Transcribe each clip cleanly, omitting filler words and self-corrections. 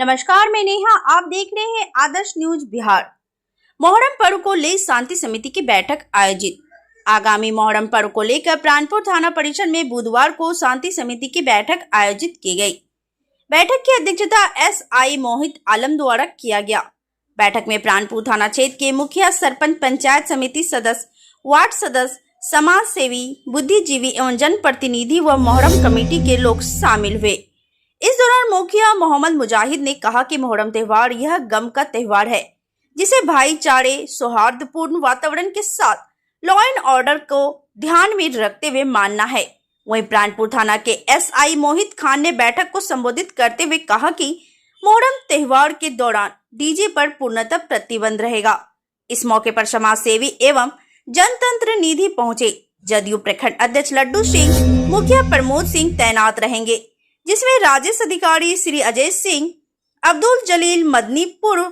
नमस्कार, मैं नेहा। आप देख रहे हैं आदर्श न्यूज बिहार। मोहर्रम पर्व को ले शांति समिति की बैठक आयोजित। आगामी मोहर्रम पर्व को लेकर प्राणपुर थाना परिसर में बुधवार को शांति समिति की बैठक आयोजित की गई। बैठक की अध्यक्षता SI मोहित आलम द्वारा किया गया। बैठक में प्राणपुर थाना क्षेत्र के मुखिया, सरपंच, पंचायत समिति सदस्य, वार्ड सदस्य, समाज सेवी, बुद्धिजीवी एवं जनप्रतिनिधि व मोहर्रम कमेटी के लोग शामिल हुए। इस दौरान मुखिया मोहम्मद मुजाहिद ने कहा कि मोहर्रम त्योहार यह गम का त्योहार है, जिसे भाईचारे, सौहार्दपूर्ण वातावरण के साथ लॉ एंड ऑर्डर को ध्यान में रखते हुए मानना है। वहीं प्राणपुर थाना के SI मोहित खान ने बैठक को संबोधित करते हुए कहा कि मोहर्रम त्योहार के दौरान डीजे पर पूर्णतः प्रतिबंध रहेगा। इस मौके पर समाज सेवी एवं जनतंत्र निधि पहुंचे। जदयू प्रखंड अध्यक्ष लड्डू सिंह, मुखिया प्रमोद सिंह तैनात रहेंगे, जिसमें राजेश अधिकारी, श्री अजय सिंह, अब्दुल जलील मदनी, पूर्व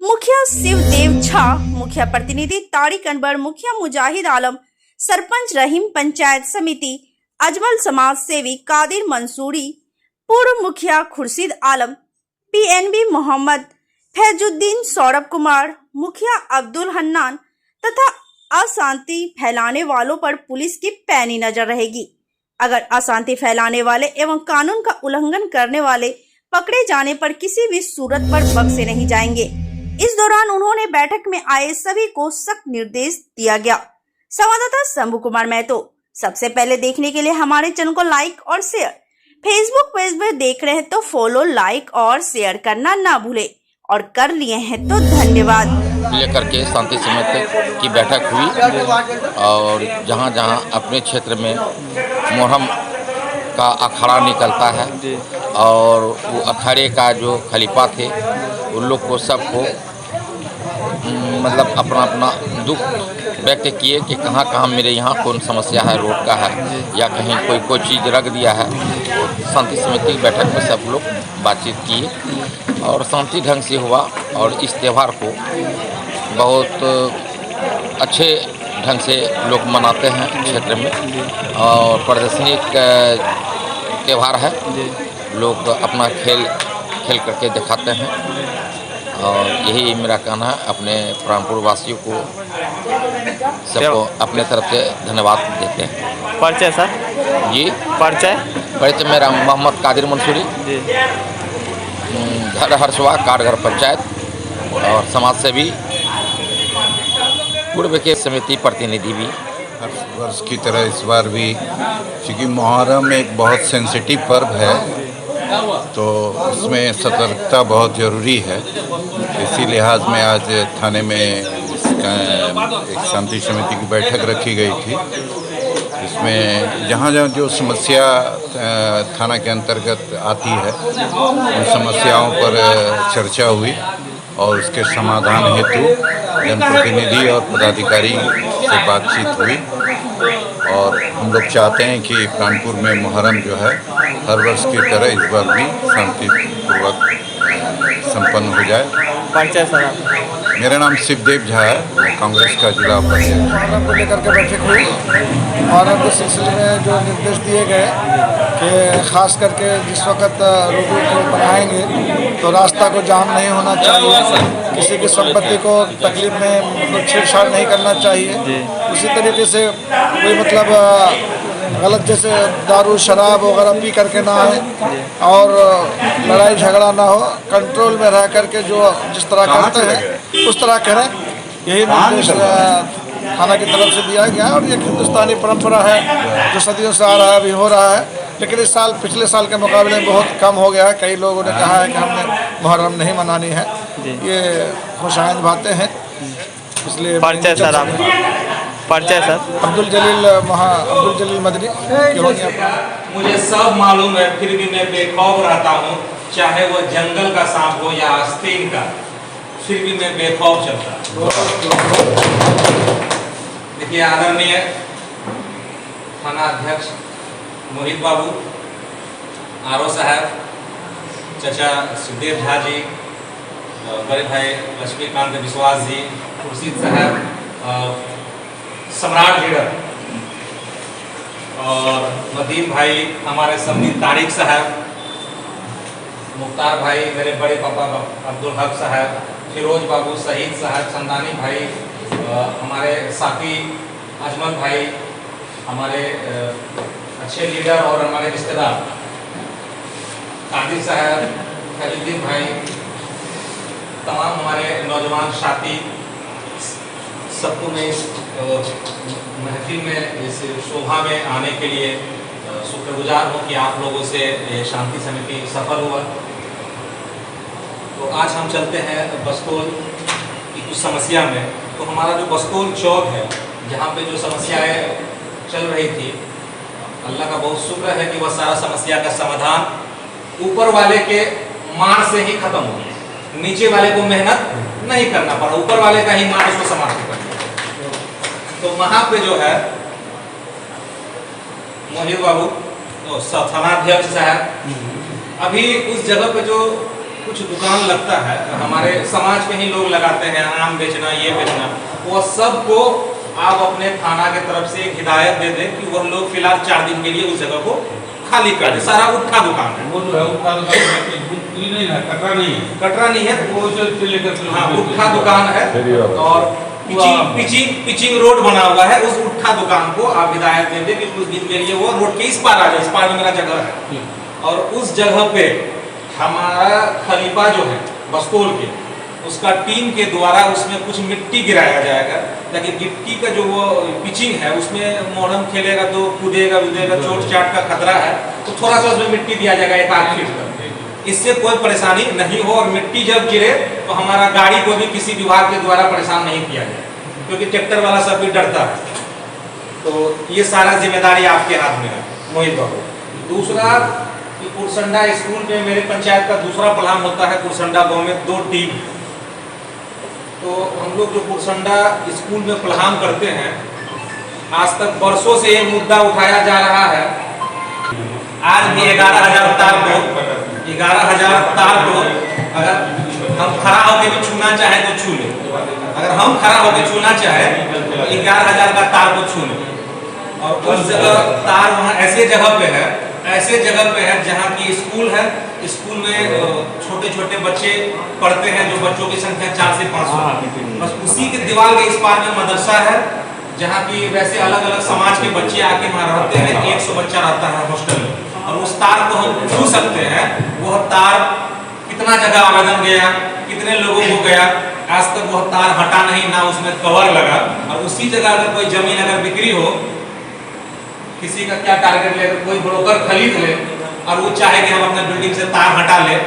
मुखिया शिवदेव झा, मुखिया प्रतिनिधि तारिक अनवर, मुखिया मुजाहिद आलम, सरपंच रहीम, पंचायत समिति अजमल, समाज सेवी कादिर मंसूरी, पूर्व मुखिया खुर्शीद आलम, PNB मोहम्मद फैजुद्दीन, सौरभ कुमार, मुखिया अब्दुल हन्नान तथा अशांति फैलाने वालों पर पुलिस की पैनी नजर रहेगी। अगर अशांति फैलाने वाले एवं कानून का उल्लंघन करने वाले पकड़े जाने पर किसी भी सूरत पर बख्शे नहीं जाएंगे। इस दौरान उन्होंने बैठक में आए सभी को सख्त निर्देश दिया गया। संवाददाता शंभू कुमार महतो। सबसे पहले देखने के लिए हमारे चैनल को लाइक और शेयर, फेसबुक पेज पर देख रहे हैं तो फॉलो, लाइक और शेयर करना ना भूले, और कर लिए हैं तो धन्यवाद। लेकर के शांति समिति की बैठक हुई और जहां जहां अपने क्षेत्र में मोहर्रम का अखाड़ा निकलता है और वो अखाड़े का जो खलीफा थे उन लोग को सबको मतलब अपना अपना दुख व्यक्त किए कि कहाँ कहाँ मेरे यहाँ कौन समस्या है, रोड का है या कहीं कोई चीज़ रख दिया है। शांति समिति की बैठक में सब लोग बातचीत किए और शांति ढंग से हुआ और इस त्यौहार को बहुत अच्छे ढंग से लोग मनाते हैं क्षेत्र में और प्रदर्शनी त्यौहार है। लोग अपना खेल करके दिखाते हैं और यही मेरा कहना है। अपने प्राणपुर वासियों को सबको अपने तरफ से धन्यवाद देते हैं। परिचय सर जी? परिचय मेरा मोहम्मद कादिर मंसूरी, घर हरसवा, काटघर पंचायत और समाज सेवी, पूर्व के समिति प्रतिनिधि भी। हर वर्ष की तरह इस बार भी, क्योंकि मुहर्रम एक बहुत सेंसिटिव पर्व है तो उसमें सतर्कता बहुत ज़रूरी है। इसी लिहाज में आज थाने में एक शांति समिति की बैठक रखी गई थी। इसमें जहाँ जहाँ जो समस्या थाना के अंतर्गत आती है उन समस्याओं पर चर्चा हुई और उसके समाधान हेतु जनप्रतिनिधि और पदाधिकारी से बातचीत हुई। और हम लोग चाहते हैं कि प्राणपुर में मुहर्रम जो है हर वर्ष की तरह इस बार भी शांतिपूर्वक संपन्न हो जाए। परिचय सर? मेरा नाम शिवदेव झा है, कांग्रेस का जिला उपाध्यक्ष। मुहर्रम को लेकर के बैठक हुई। मुहर्रम के सिलसिले में जो निर्देश दिए गए कि खास करके जिस वक्त रोडों को बनाएंगे तो रास्ता को जाम नहीं होना चाहिए, किसी की संपत्ति को तकलीफ में छेड़छाड़ नहीं करना चाहिए। उसी तरीके से कोई मतलब गलत जैसे दारू शराब वगैरह पी करके ना आए और लड़ाई झगड़ा ना हो, कंट्रोल में रह करके जो जिस तरह करते हैं उस तरह करें। यही निर्देश थाना की तरफ से दिया गया और एक हिंदुस्तानी परंपरा है जो सदियों से आ रहा है, अभी हो रहा है। लेकिन इस साल पिछले साल के मुकाबले में बहुत कम हो गया है। कई लोगों ने कहा है कि हमने मुहर्रम नहीं मनानी है, ये खुशाइंद बातें हैं। इसलिए परिचय सर? आप परिचय सर? अब्दुल जलील मदनी। मुझे सब मालूम है, फिर भी मैं बेखौफ रहता हूँ, चाहे वो जंगल का सांप हो या आस्तीन का, फिर भी मैं बेखौफ चलता हूँ। देखिए, आदरणीय थाना अध्यक्ष मोहित बाबू, RO साहब, चाचा शिवदेव झा जी, बड़े भाई लक्ष्मीकांत विश्वास जी, खुर्शीद साहब, सम्राट लीडर और मदीन भाई, हमारे समिति तारिक साहब, मुख्तार भाई, मेरे बड़े पापा अब्दुल हक साहब, फिरोज बाबू, शहीद साहब, चंदानी भाई, हमारे साथी अजमल भाई, हमारे अच्छे लीडर और हमारे रिश्तेदार कादिर साहब, खजुद्दीन भाई, तमाम हमारे नौजवान साथी, सबको मैं इस महफिल में, इस शोभा में आने के लिए शुक्रगुजार हूँ कि आप लोगों से ये शांति समिति सफल हुआ। तो आज हम चलते हैं बस्तोल की कुछ समस्या में। तो हमारा जो बस्तोल चौक है, जहाँ पे जो समस्याएं चल रही थी, अल्लाह का बहुत शुक्र है कि वह सारा समस्या का समाधान ऊपर वाले के मार से ही खत्म हो गया। नीचे वाले को मेहनत नहीं करना पड़ा, ऊपर वाले का ही मार उसको समाप्त कर दिया। तो वहाँ पे जो है मोहित बाबू, तो थानाध्यक्ष साहब, अभी उस जगह पे जो कुछ दुकान लगता है, हमारे समाज के ही लोग लगाते हैं, आम बेचना, ये बेचना, वो सबको आप अपने थाना के तरफ से एक हिदायत दे दें कि वह लोग फिलहाल 4 दिन के लिए उस जगह को खाली कर दे। सारा उठा दुकान है, वो जो है उठा नहीं है, कटरा नहीं है, वो लेकर, हाँ, उठा दुकान है। और पिचिंग रोड बना हुआ है, उस उठा दुकान को आप हिदायत दे दें कि कुछ दिन के लिए वो रोड के इस पार आ जाए, इस पार में मेरा जगह है। और उस जगह पे हमारा खलीफा जो है बस्तोल के, उसका टीम के द्वारा उसमें कुछ मिट्टी गिराया जाएगा, ताकि मिट्टी का जो वो पिचिंग है उसमें मोहरम खेलेगा तो कूदेगा उदेगा, चोट चाट का खतरा है, तो थोड़ा सा उसमें मिट्टी दिया जाएगा 1 फीट का, इससे कोई परेशानी नहीं हो। और मिट्टी जब गिरे तो हमारा गाड़ी को भी किसी विभाग के द्वारा परेशान नहीं किया जाए, क्योंकि ट्रैक्टर वाला सब भी डरता है। तो ये सारा जिम्मेदारी आपके हाथ में है मोहित बाबू। दूसरा कि कुरसंडा स्कूल में मेरे पंचायत का दूसरा प्लान होता है, कुरसंडा गाँव में 2 टीम। तो हम लोग जो कुरसंडा स्कूल में प्लान करते हैं, आज तक वर्षों से ये मुद्दा उठाया जा रहा है। आज भी 11,000 तार को अगर हम खड़ा होकर भी छूना चाहे तो छू ले, अगर हम खड़ा होकर छूना चाहे तो 11,000 का तार को छू ले। और उस जगह तार वहाँ ऐसे जगह पे है जहाँ की स्कूल है, स्कूल में छोटे छोटे बच्चे पढ़ते हैं, जो बच्चों की संख्या 400 से 500, बस उसी के दीवार के इस पार में मदरसा है, जहाँ की वैसे अलग अलग समाज के बच्चे आके वहाँ रहते हैं। 100 बच्चा रहता है हॉस्टल में, और उस तार को हम छू सकते हैं। वह तार कितना जगह आवेदन गया, कितने लोगों को गया, आज तक वह तार हटा नहीं, ना उसमें कवर लगा। और उसी जगह अगर कोई जमीन अगर बिक्री हो, किसी का क्या टारगेट लेकर कोई ब्रोकर खरीद ले और वो चाहे कि हम अपने बिल्डिंग से तार हटा ले,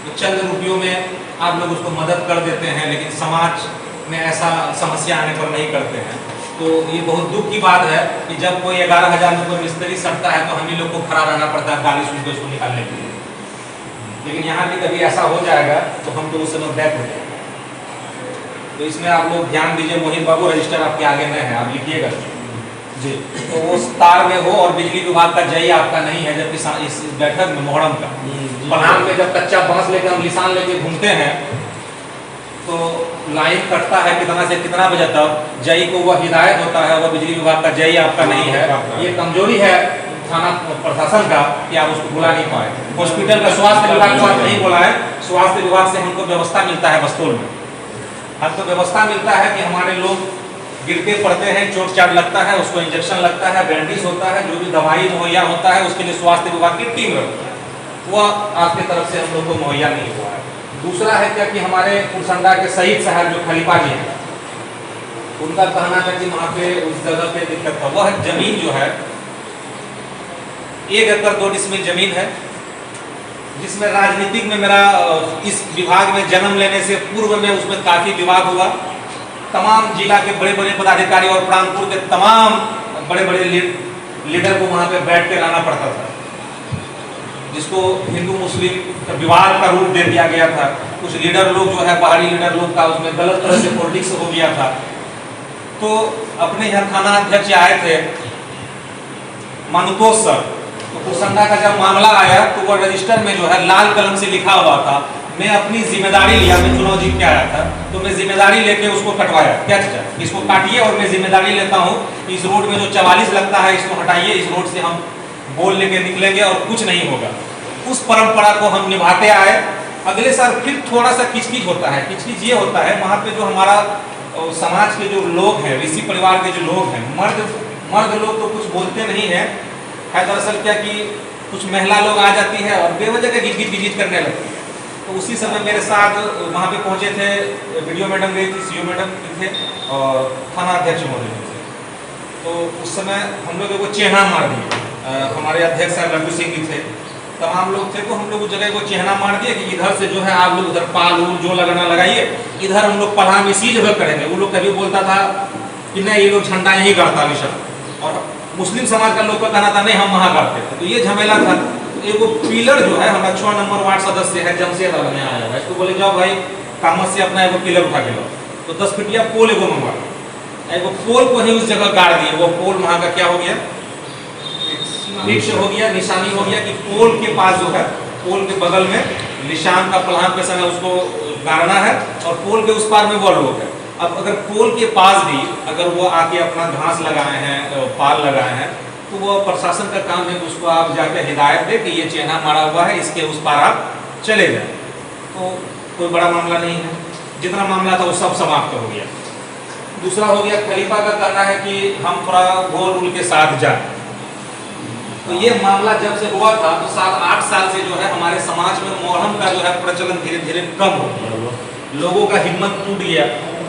तो चंद रुपयों में आप लोग उसको मदद कर देते हैं, लेकिन समाज में ऐसा समस्या आने पर नहीं करते हैं। तो ये बहुत दुख की बात है कि जब कोई 11,000 में कोई मिस्त्री सटता है तो हम ही लोग को खड़ा रहना पड़ता है 40 रुपये उसको निकालने के लिए। लेकिन यहाँ भी कभी ऐसा हो जाएगा तो हम तो उस समय बैक हो जाएंगे। तो इसमें आप लोग ध्यान दीजिए। मोहित बाबू, रजिस्टर आपके आगे में है, आप लिखिएगा जी। तो वो तार में हो, और बिजली विभाग का जई आपका नहीं है, जबकि इस बैठक में मोहरम का पलान में जब कच्चा बांस लेकर हम निशान लेके घूमते हैं तो लाइन कटता है कितना से कितना बजे तक, जई को वह हिदायत होता है, वह बिजली विभाग का जई आपका नहीं है। ये कमजोरी है थाना प्रशासन का कि आप उसको बुला नहीं पाए। हॉस्पिटल का स्वास्थ्य विभाग को आप नहीं बुलाए, स्वास्थ्य विभाग से हमको व्यवस्था मिलता है बस्तोल में, हमको व्यवस्था मिलता है कि हमारे लोग गिरते पड़ते हैं, चोट चाट लगता है, उसको इंजेक्शन लगता है, बैंडेज होता है, जो भी दवाई मुहैया होता है उसके लिए स्वास्थ्य विभाग की टीम रहती है, वह आपकी तरफ से हम लोग को मुहैया नहीं हुआ है। दूसरा है क्या कि हमारे कुरसंडा के शहीद साहब जो खलीफा जी हैं, उनका कहना था कि वहाँ पे उस जगह पे दिक्कत था। वह जमीन जो है 1 एकड़ 2 डिसमिल जमीन है, जिसमें राजनीतिक में मेरा इस विभाग में जन्म लेने से पूर्व में उसमें काफ़ी विवाद हुआ। तमाम जिला के बड़े बड़े पदाधिकारी और प्राणपुर के तमाम बड़े बड़े लीडर को वहाँ पे बैठ के रहना पड़ता था, जिसको हिंदू मुस्लिम विवाद का रूप दे दिया गया था। कुछ लीडर लोग जो है, बाहरी लीडर लोग का उसमें गलत तरह से पॉलिटिक्स हो गया था। तो अपने यहाँ थाना अध्यक्ष आए थे मानुतोष सर, तो कुरसंडा का जब मामला आया तो वो रजिस्टर में जो है लाल कलम से लिखा हुआ था। मैं अपनी जिम्मेदारी लिया, मैं चुनाव जीत के आया था, तो मैं जिम्मेदारी लेके उसको कटवाया, क्या चाचा इसको काटिए, और मैं जिम्मेदारी लेता हूँ इस रोड में जो 44 लगता है इसको हटाइए, इस रोड से हम बोल लेके निकलेंगे और कुछ नहीं होगा। उस परंपरा को हम निभाते आए। अगले साल फिर थोड़ा सा किचकिच होता है। किचकिच ये होता है वहाँ पे जो हमारा समाज के जो लोग हैं, ऋषि परिवार के जो लोग हैं, मर्द लोग तो कुछ बोलते नहीं हैं। है दरअसल क्या कि कुछ महिला लोग आ जाती है और बेवजह का गिजगिज करने लगती है। तो उसी समय मेरे साथ वहाँ पे पहुँचे थे, वीडियो मैडम गई थी, सीओ मैडम थे और थाना अध्यक्ष महोदय थे। तो उस समय हम लोग को चेहरा मार दिए। हमारे अध्यक्ष साहब लड्डू सिंह भी थे, तमाम लोग थे। तो हम लोग उस जगह को चेहरा मार दिए कि इधर से जो है आप लोग उधर पाल उल जो लगाना लगाइए, इधर हम लोग पलाम इसी जगह करेंगे। वो लोग कभी बोलता था कि नहीं ये लोग झंडा यहीं गाड़ता निशान, और मुस्लिम समाज का लोग का कहना था नहीं हम वहाँ गाड़ते थे। तो ये झमेला था। एक वो पिलर जो है हमारा 6 नंबर वार्ड सदस्य है जमशेद में आया है, इसको बोले जाओ भाई कामत से अपना एगो पिलर उठा के लो। तो 10 फीटिया पोल एगो मंगवा, एगो पोल को ही उस जगह गाड़ दिए। वो पोल वहाँ का क्या हो गया, फिक्स हो गया, निशानी हो गया कि पोल के पास जो है, पोल के बगल में निशान का पलाम के समय उसको गाड़ना है और पोल के उस पार में वो लोग है। अब अगर पोल के पास भी अगर वो आके अपना घास लगाए हैं, पाल लगाए हैं, तो वो प्रशासन का काम है कि उसको आप जाकर हिदायत दे कि ये चेहरा मारा हुआ है, इसके उस पार आप चले जाए। तो कोई बड़ा मामला नहीं है, जितना मामला था वो सब समाप्त हो गया। दूसरा हो गया खलीफा का कहना है कि हम थोड़ा गोल रूल के साथ जाए। तो ये मामला जब से हुआ था तो 7-8 साल से जो है हमारे समाज में मोहर्रम का जो है प्रचलन धीरे धीरे कम हो गया। लोगों का हिम्मत टूट गया।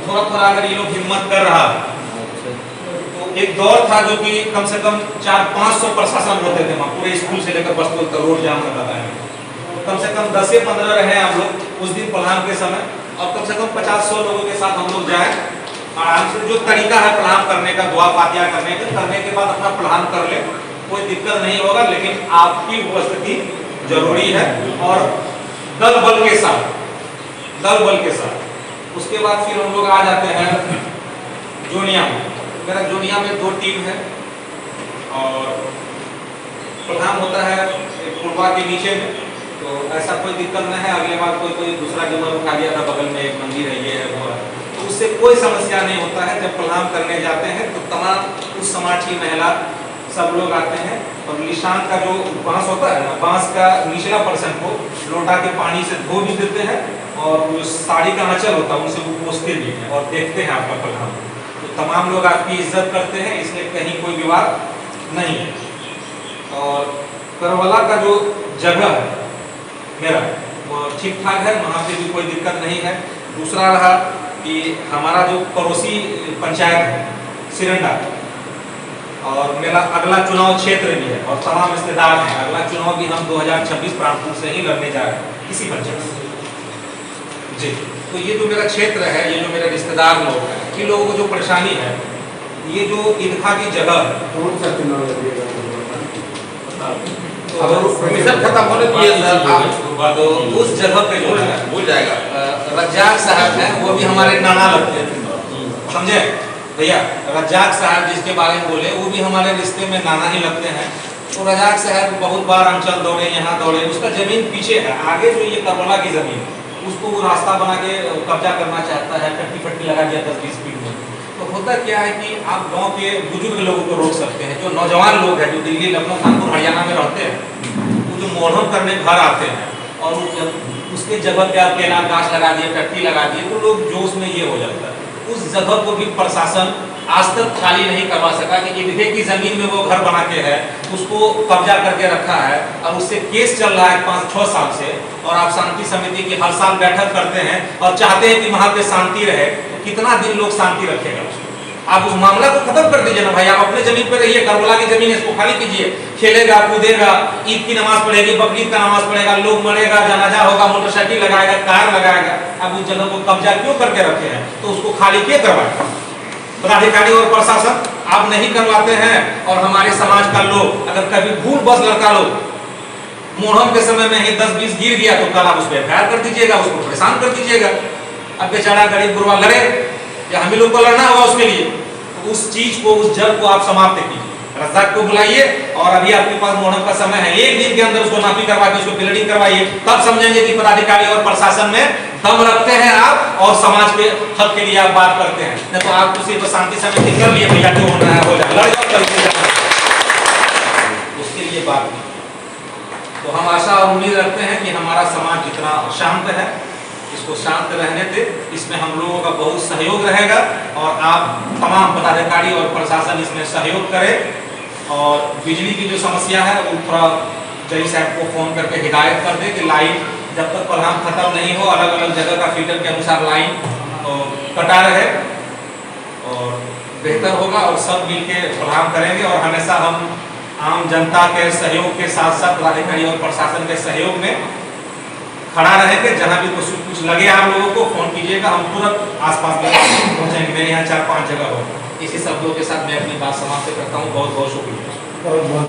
थोड़ा थोड़ा अगर ये लोग हिम्मत कर रहा है, एक दौर था जो कि कम से कम 400-500 प्रशासन होते थे वहाँ, पूरे स्कूल से लेकर बस तक रोड जाम करता था। कम से कम 10 से 15 रहे हम लोग उस दिन पलाम के समय, और कम से कम 50-100 लोगों के साथ हम लोग जाए आराम से। जो तरीका है पलाम करने का, दुआ फातिहा करने के बाद अपना पलाम कर ले, कोई दिक्कत नहीं होगा। लेकिन आपकी उपस्थिति जरूरी है और दल बल के साथ। उसके बाद फिर हम लोग आ जाते हैं जोनिया में। मेरा जोनिया में 2 टीम है और प्रोग्राम होता है एक पुलवा के नीचे में। तो ऐसा कोई दिक्कत नहीं है। अगले बार कोई दूसरा जगह उठा लिया था, बगल में एक मंदिर है, ये है वो है, तो उससे कोई समस्या नहीं होता है। जब प्रोग्राम करने जाते हैं तो तमाम उस समाज की महिला सब लोग आते हैं और निशान का जो बांस होता है ना, बांस का निचला पर्सन को लोटा के पानी से धो भी देते हैं और जो साड़ी का आंचल होता है उनसे वो पोंछते भी हैं और देखते हैं आपका प्रोग्राम। तो तमाम लोग आपकी इज्जत करते हैं, इसलिए कहीं कोई विवाद नहीं है। और करबला का जो जगह है मेरा वो ठीक ठाक है, वहाँ पे भी कोई दिक्कत नहीं है। दूसरा रहा कि हमारा जो पड़ोसी पंचायत है सिरंडा, और मेरा अगला चुनाव क्षेत्र भी है और तमाम रिश्तेदार हैं। अगला चुनाव भी हम 2026 प्राणपुर से ही लड़ने जा रहे हैं इसी पंचायत से जी। तो ये जो मेरा क्षेत्र है, ये जो मेरे रिश्तेदार लोग हैं, इन लोगों को जो परेशानी है, ये जो ईदगाह की जगह है, खत्म होने दिए तो उस जगह पे जो है भूल जाएगा, रज्जाक साहब है, वो भी हमारे नाना लगते थे, समझे भैया। रज्जाक साहब जिसके बारे में बोले वो भी हमारे रिश्ते में नाना ही लगते हैं। तो रज्जाक साहब बहुत बार अंचल दौड़े, यहाँ दौड़े। उसका जमीन पीछे है, आगे जो ये करबला की जमीन उसको वो रास्ता बना के कब्जा करना चाहता है, पट्टी लगा दिया 10-20 फीट में। तो होता क्या है कि आप गांव के बुजुर्ग लोगों को रोक सकते हैं, जो नौजवान लोग हैं जो दिल्ली, लखनऊ, कानपुर, हरियाणा में रहते हैं, वो जो मोहर्रम करने घर आते हैं और उसके जगह पे आप केला गाछ लगा दिए, टट्टी लगा दिए, तो लोग जोश में ये हो जाता है। उस जगह को भी प्रशासन आज तक खाली नहीं करवा सका कि ईदगाह की जमीन में वो घर बना के है, उसको कब्जा करके रखा है और उससे केस चल रहा है 5-6 साल से। और आप शांति समिति की हर साल बैठक करते हैं और चाहते हैं कि वहाँ पे शांति रहे, तो कितना दिन लोग शांति रखेगा उसको? आप उस मामला को खत्म कर दीजिए ना भाई। आप अपने जमीन पर रहिए, करबला की जमीन है, इसको खाली कीजिए। खेलेगा, कूदेगा, ईद की नमाज पढ़ेगी, बकरीद का नमाज पढ़ेगा, लोग मरेगा, जनाजा होगा, मोटरसाइकिल लगाएगा, कार लगाएगा। अब उस जगह को कब्जा क्यों करके रखे हैं? तो उसको खाली क्यों करवाए? पदाधिकारी और प्रशासन आप नहीं करवाते हैं। और हमारे समाज का लोग अगर कभी भूल बस लड़का लोग मोहर्रम के समय में ही 10-20 गिर गया तो कल आप उस पर एफआईआर कर दीजिएगा, उसको परेशान कर दीजिएगा। अब बेचारा गरीब गुरबा लड़े या हम ही लोग को लड़ना होगा उसके लिए, तो उस चीज को, उस जड़ को आप समाप्त कीजिए। रज्जाक को बुलाइए और अभी आपके पास मोहर्रम का समय है, 1 दिन के अंदर उसको नापी करवा के उसको बिल्डिंग करवाइए, तब समझेंगे कि पदाधिकारी और प्रशासन में दम रखते हैं आप और समाज के हक के लिए आप बात करते हैं। नहीं तो आप सिर्फ शांति समिति कर लिए भैया, जो होना है हो जाए, लड़ जाओ, उसके लिए बात नहीं। तो हम आशा और उम्मीद रखते हैं कि हमारा समाज जितना शांत है, इसको शांत रहने दे, इसमें हम लोगों का बहुत सहयोग रहेगा और आप तमाम पदाधिकारी और प्रशासन इसमें सहयोग करे। और बिजली की जो समस्या है वो थोड़ा जई साहब को फ़ोन करके हिदायत कर दे कि लाइन जब तक प्रोग्राम खत्म नहीं हो अलग अलग जगह का फीडर के अनुसार लाइन कटा रहे और बेहतर होगा और सब मिल के प्रोग्राम करेंगे। और हमेशा हम आम जनता के सहयोग के साथ साथ पदाधिकारी और प्रशासन के सहयोग में खड़ा रहेंगे। जहाँ भी कुछ लगे आप लोगों को फ़ोन कीजिएगा, हम तुरंत आसपास में पहुँचेंगे। मेरे यहाँ 4-5 जगह हो। इसी शब्दों के साथ मैं अपनी बात समाप्त करता हूँ। बहुत बहुत शुक्रिया।